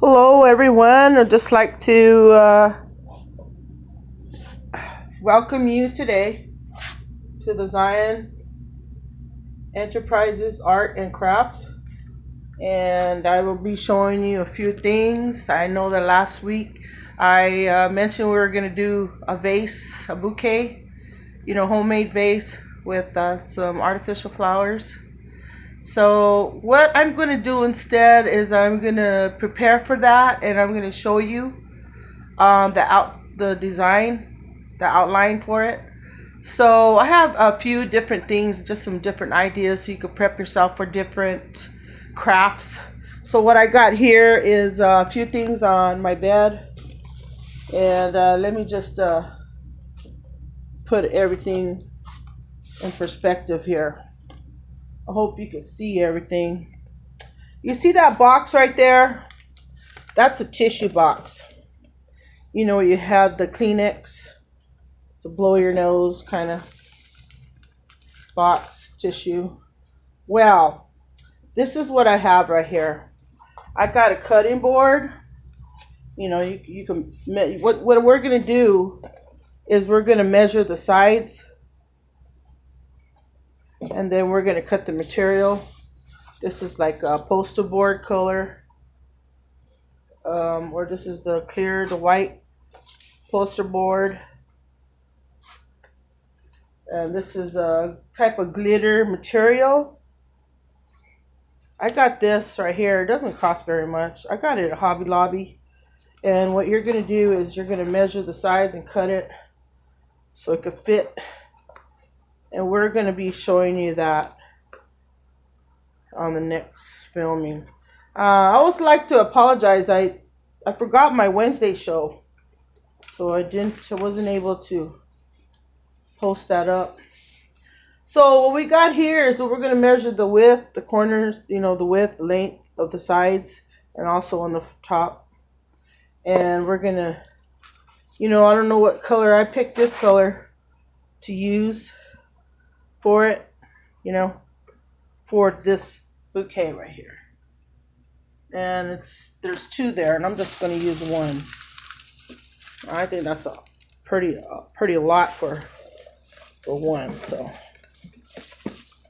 Hello everyone, I'd just like to welcome you today to the Zion Enterprises Art and Crafts, and I will be showing you a few things. I know that last week I mentioned we were going to do a vase, a bouquet, homemade vase with some artificial flowers. So what I'm going to do instead is I'm going to prepare for that, and I'm going to show you the design, the outline for it. So I have a few different things, just some different ideas so you could prep yourself for different crafts. So what I got here is a few things on my bed, and let me just put everything in perspective here. I hope you can see everything. You see that box right there? That's a tissue box. You have the Kleenex to blow your nose kind of box tissue. Well, this is what I have right here. I got a cutting board. You can, what we're going to do is we're going to measure the sides, and then we're going to cut the material. This is like a poster board color, or this is the white poster board. And this is a type of glitter material. I got this right here. It doesn't cost very much. I got it at Hobby Lobby. And what you're going to do is you're going to measure the sides and cut it so it could fit. And we're going to be showing you that on the next filming. I also like to apologize. I forgot my Wednesday show, so I wasn't able to post that up. So what we got here is we're going to measure the width, the corners, the width, the length of the sides, and also on the top. And we're going to, I don't know what color. I picked this color to use for it, for this bouquet right here. And there's two there, and I'm just going to use one. I think that's a pretty lot for one.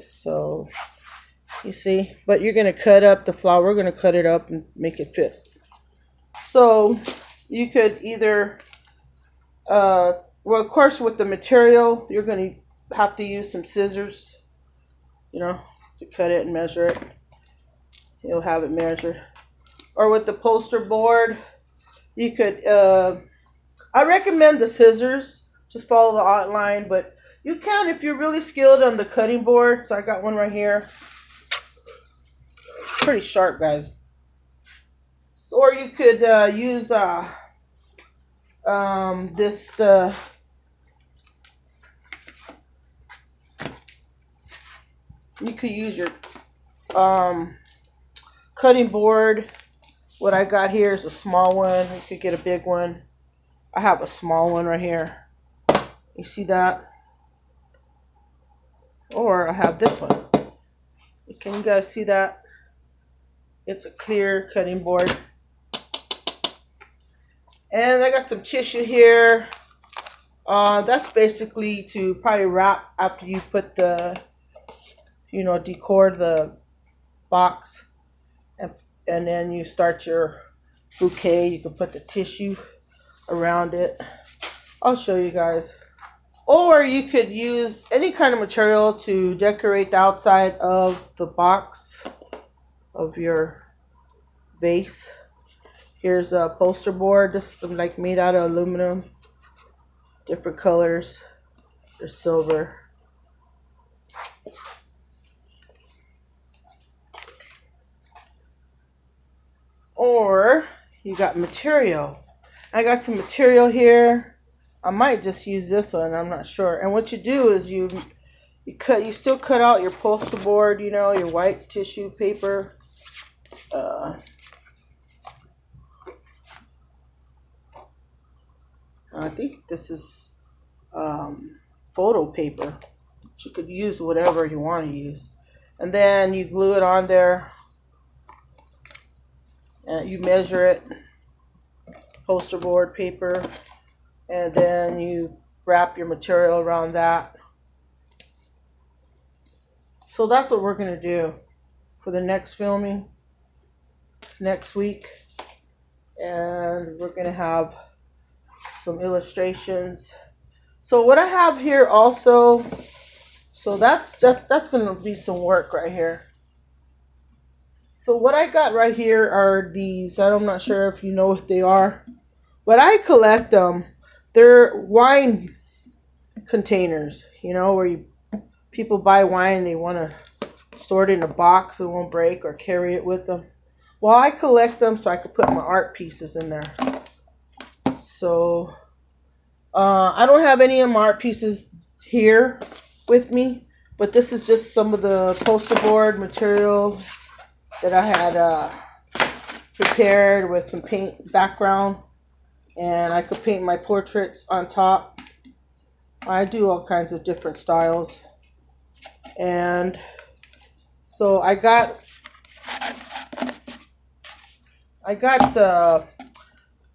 So you see, but you're going to cut up the flower. We're going to cut it up and make it fit. So you could either, well, of course, with the material, you're going to have to use some scissors, to cut it and measure it. You'll have it measured. Or with the poster board, you could, I recommend the scissors. Just follow the outline, but you can if you're really skilled on the cutting board. So I got one right here. Pretty sharp, guys. Or you could use this you could use your cutting board. What I got here is a small one. You could get a big one. I have a small one right here. You see that? Or I have this one. Can you guys see that? It's a clear cutting board. And I got some tissue here. That's basically to probably wrap after you put the, decor the box. And then you start your bouquet. You can put the tissue around it. I'll show you guys. Or you could use any kind of material to decorate the outside of the box of your vase. Here's a poster board. This is like made out of aluminum. Different colors. There's silver. Or you got material. I got some material here. I might just use this one. I'm not sure. And what you do is you still cut out your poster board. Your white tissue paper. I think this is photo paper. But you could use whatever you want to use. And then you glue it on there. and you measure it, poster board paper, and then you wrap your material around that. So that's what we're going to do for the next filming next week. And we're going to have some illustrations. So what I have here also, so that's going to be some work right here. So what I got right here are these. I'm not sure if you know what they are, but I collect them. They're wine containers, where people buy wine, they want to store it in a box so it won't break or carry it with them. Well, I collect them so I could put my art pieces in there. So I don't have any of my art pieces here with me, but this is just some of the poster board material that I had prepared with some paint background, and I could paint my portraits on top. I do all kinds of different styles, and so I got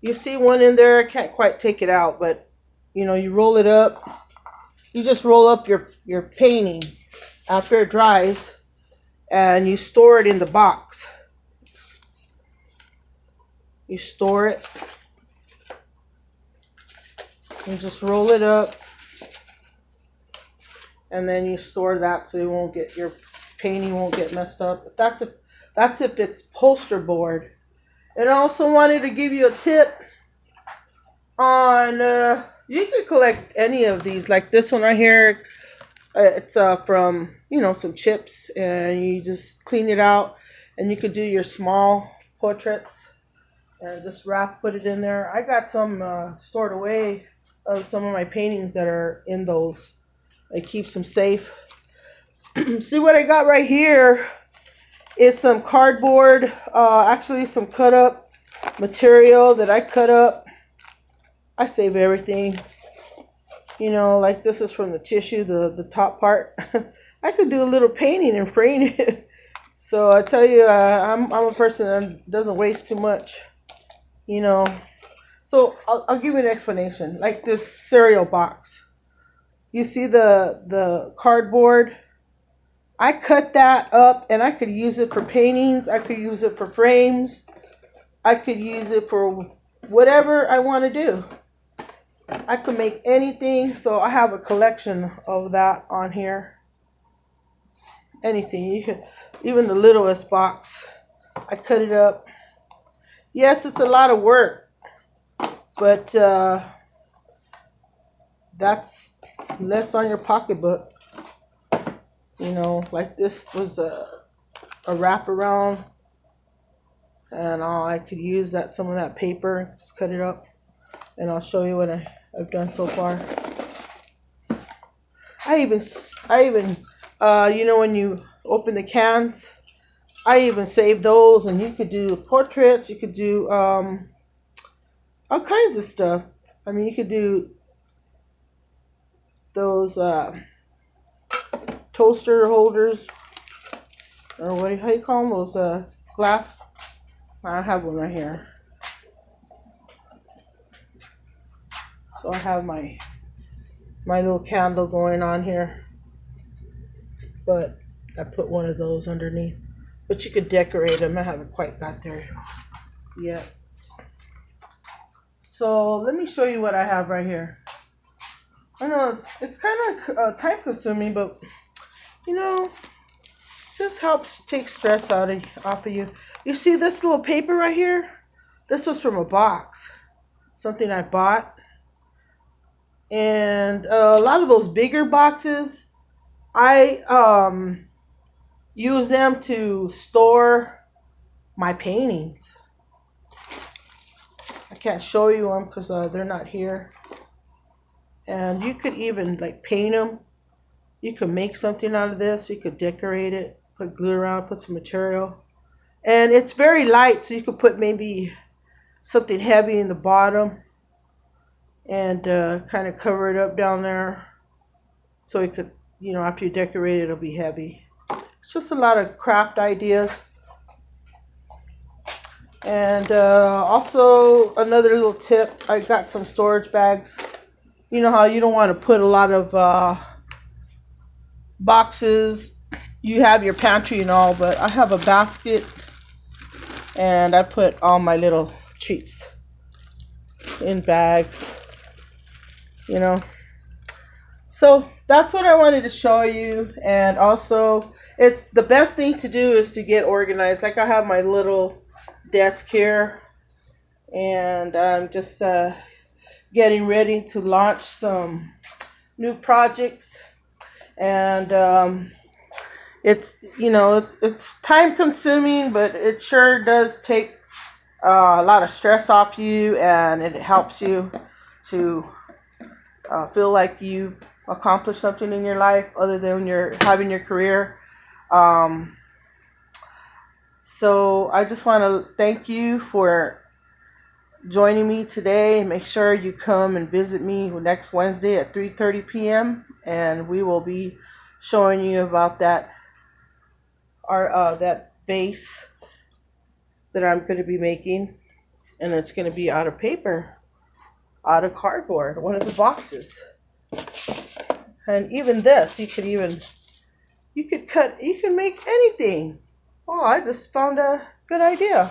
you see one in there. I can't quite take it out, but you roll it up. You just roll up your painting after it dries, and you store it in the box. You store it. You just roll it up, and then you store that so your painting won't get messed up. But that's if it's poster board. And I also wanted to give you a tip on you can collect any of these, like this one right here. It's from some chips, and you just clean it out, and you could do your small portraits and just put it in there. I got some stored away of some of my paintings that are in those. It keeps them safe. See what I got right here is some cardboard, actually some cut up material that I cut up. I save everything. Like this is from the tissue, the top part. I could do a little painting and frame it. So I tell you, I'm a person that doesn't waste too much. So I'll give you an explanation. Like this cereal box. You see the cardboard? I cut that up, and I could use it for paintings. I could use it for frames. I could use it for whatever I want to do. I could make anything. So I have a collection of that on here. Anything. You could, even the littlest box. I cut it up. Yes, it's a lot of work, but that's less on your pocketbook. Like this was a wraparound, and I could use some of that paper, just cut it up, and I'll show you what I've done so far. I even when you open the cans, I even save those, and you could do portraits, you could do all kinds of stuff. I mean, you could do those toaster holders, or how do you call them? Those glass. I have one right here. So I have my little candle going on here, but I put one of those underneath. But you could decorate them. I haven't quite got there yet. So let me show you what I have right here. I know it's kind of time consuming, but this helps take stress off of you. You see this little paper right here? This was from a box, something I bought. And a lot of those bigger boxes, I use them to store my paintings. I can't show you them because they're not here. And you could even paint them. You could make something out of this. You could decorate it, put glue around, put some material. And it's very light, so you could put maybe something heavy in the bottom and kind of cover it up down there. So it could, after you decorate it, it'll be heavy. It's just a lot of craft ideas. And also another little tip, I got some storage bags. You know how you don't want to put a lot of boxes. You have your pantry and all, but I have a basket and I put all my little treats in bags, you know. So that's what I wanted to show you. And also, it's the best thing to do is to get organized. Like I have my little desk here, and I'm just getting ready to launch some new projects. And it's, you know, it's time consuming, but it sure does take a lot of stress off you, and it helps you to feel like you accomplished something in your life other than you're having your career. So I just want to thank you for joining me today. Make sure you come and visit me next Wednesday at 3:30 p.m. and we will be showing you about that vase that I'm going to be making, and it's going to be out of paper, out of cardboard, one of the boxes. And even this, you could make anything. Oh, I just found a good idea.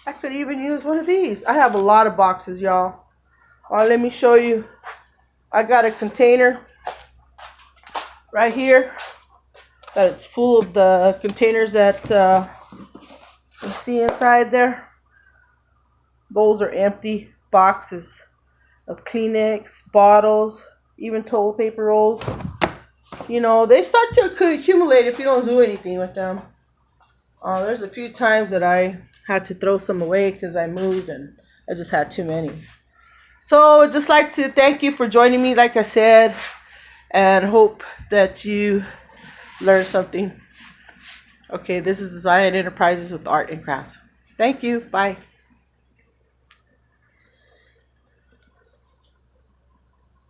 I could even use one of these. I have a lot of boxes, y'all. Let me show you. I got a container right here that it's full of the containers that you see inside there. Those are empty boxes of Kleenex, bottles, even toilet paper rolls. You know, they start to accumulate if you don't do anything with them. There's a few times that I had to throw some away because I moved and I just had too many. So I'd just like to thank you for joining me, like I said, and hope that you learned something. Okay, this is Design Enterprises with Art and Crafts. Thank you. Bye.